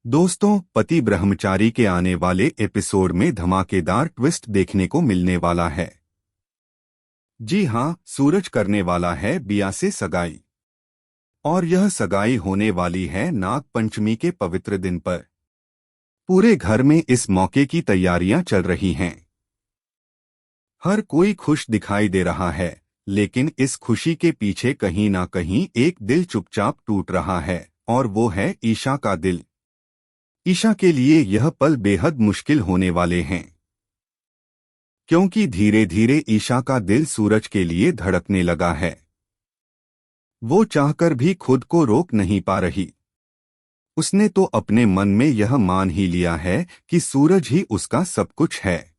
दोस्तों, पति ब्रह्मचारी के आने वाले एपिसोड में धमाकेदार ट्विस्ट देखने को मिलने वाला है। जी हां, सूरज करने वाला है बिया से सगाई। और यह सगाई होने वाली है नाग पंचमी के पवित्र दिन पर। पूरे घर में इस मौके की तैयारियां चल रही हैं। हर कोई खुश दिखाई दे रहा है, लेकिन इस खुशी के पीछे कहीं ना कहीं एक दिल चुपचाप टूट रहा है, और वो है ईशा का दिल। ईशा के लिए यह पल बेहद मुश्किल होने वाले हैं, क्योंकि धीरे धीरे ईशा का दिल सूरज के लिए धड़कने लगा है। वो चाहकर भी खुद को रोक नहीं पा रही। उसने तो अपने मन में यह मान ही लिया है कि सूरज ही उसका सब कुछ है।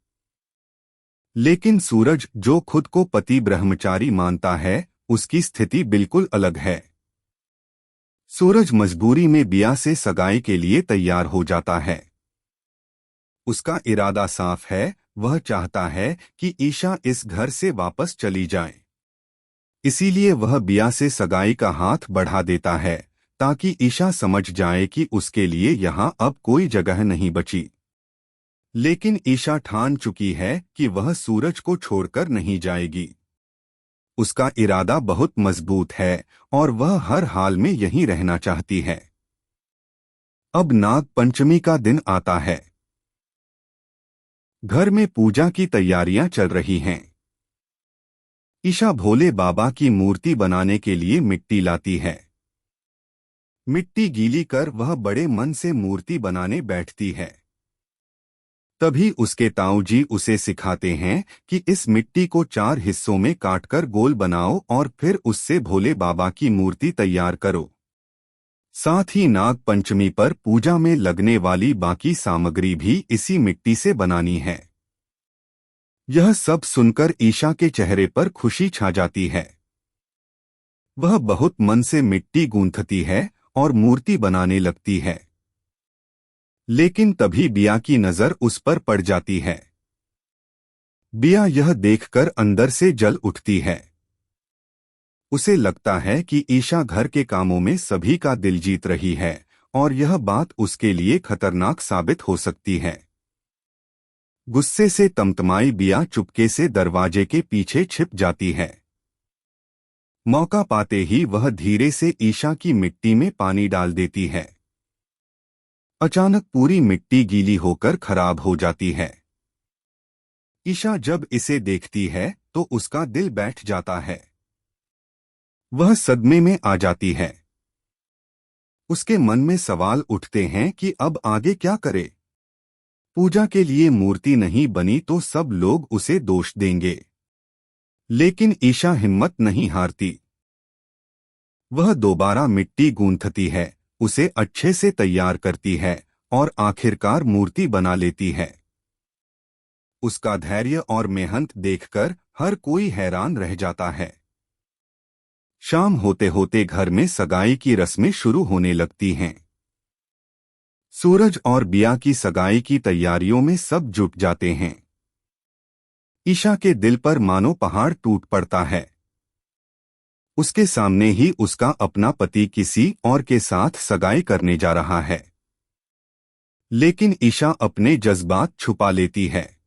लेकिन सूरज, जो खुद को पति ब्रह्मचारी मानता है, उसकी स्थिति बिल्कुल अलग है। सूरज मजबूरी में बिया से सगाई के लिए तैयार हो जाता है। उसका इरादा साफ है, वह चाहता है कि ईशा इस घर से वापस चली जाए। इसीलिए वह बिया से सगाई का हाथ बढ़ा देता है, ताकि ईशा समझ जाए कि उसके लिए यहाँ अब कोई जगह नहीं बची। लेकिन ईशा ठान चुकी है कि वह सूरज को छोड़कर नहीं जाएगी। उसका इरादा बहुत मजबूत है और वह हर हाल में यहीं रहना चाहती है। अब नाग पंचमी का दिन आता है। घर में पूजा की तैयारियां चल रही हैं। ईशा भोले बाबा की मूर्ति बनाने के लिए मिट्टी लाती है। मिट्टी गीली कर वह बड़े मन से मूर्ति बनाने बैठती है। तभी उसके ताऊ जी उसे सिखाते हैं कि इस मिट्टी को 4 हिस्सों में काटकर गोल बनाओ और फिर उससे भोले बाबा की मूर्ति तैयार करो। साथ ही नाग पंचमी पर पूजा में लगने वाली बाकी सामग्री भी इसी मिट्टी से बनानी है। यह सब सुनकर ईशा के चेहरे पर खुशी छा जाती है। वह बहुत मन से मिट्टी गूंथती है और मूर्ति बनाने लगती है। लेकिन तभी बिया की नजर उस पर पड़ जाती है। बिया यह देखकर अंदर से जल उठती है। उसे लगता है कि ईशा घर के कामों में सभी का दिल जीत रही है, और यह बात उसके लिए खतरनाक साबित हो सकती है। गुस्से से तमतमाई बिया चुपके से दरवाजे के पीछे छिप जाती है। मौका पाते ही वह धीरे से ईशा की मिट्टी में पानी डाल देती है। अचानक पूरी मिट्टी गीली होकर खराब हो जाती है। ईशा जब इसे देखती है तो उसका दिल बैठ जाता है। वह सदमे में आ जाती है। उसके मन में सवाल उठते हैं कि अब आगे क्या करे। पूजा के लिए मूर्ति नहीं बनी तो सब लोग उसे दोष देंगे। लेकिन ईशा हिम्मत नहीं हारती। वह दोबारा मिट्टी गूंथती है, उसे अच्छे से तैयार करती है और आखिरकार मूर्ति बना लेती है। उसका धैर्य और मेहनत देखकर हर कोई हैरान रह जाता है। शाम होते होते घर में सगाई की रस्में शुरू होने लगती हैं। सूरज और बिया की सगाई की तैयारियों में सब जुट जाते हैं। ईशा के दिल पर मानो पहाड़ टूट पड़ता है। उसके सामने ही उसका अपना पति किसी और के साथ सगाई करने जा रहा है। लेकिन ईशा अपने जज्बात छुपा लेती है।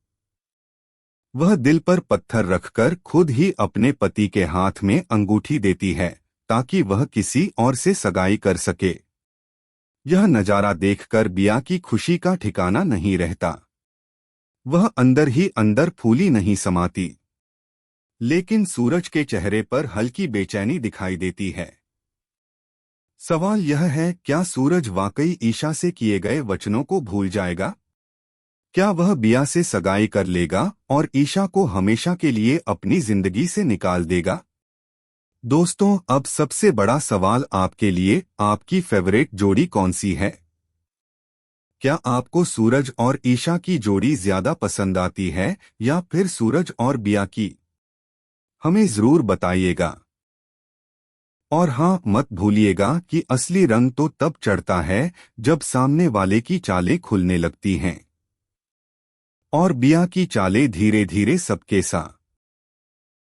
वह दिल पर पत्थर रखकर खुद ही अपने पति के हाथ में अंगूठी देती है, ताकि वह किसी और से सगाई कर सके। यह नजारा देखकर बिया की खुशी का ठिकाना नहीं रहता। वह अंदर ही अंदर फूली नहीं समाती। लेकिन सूरज के चेहरे पर हल्की बेचैनी दिखाई देती है। सवाल यह है, क्या सूरज वाकई ईशा से किए गए वचनों को भूल जाएगा? क्या वह बिया से सगाई कर लेगा और ईशा को हमेशा के लिए अपनी जिंदगी से निकाल देगा? दोस्तों, अब सबसे बड़ा सवाल आपके लिए, आपकी फेवरेट जोड़ी कौन सी है? क्या आपको सूरज और ईशा की जोड़ी ज्यादा पसंद आती है या फिर सूरज और बिया की? हमें जरूर बताइएगा। और हाँ, मत भूलिएगा कि असली रंग तो तब चढ़ता है जब सामने वाले की चालें खुलने लगती हैं और बिया की चालें धीरे धीरे सबके साथ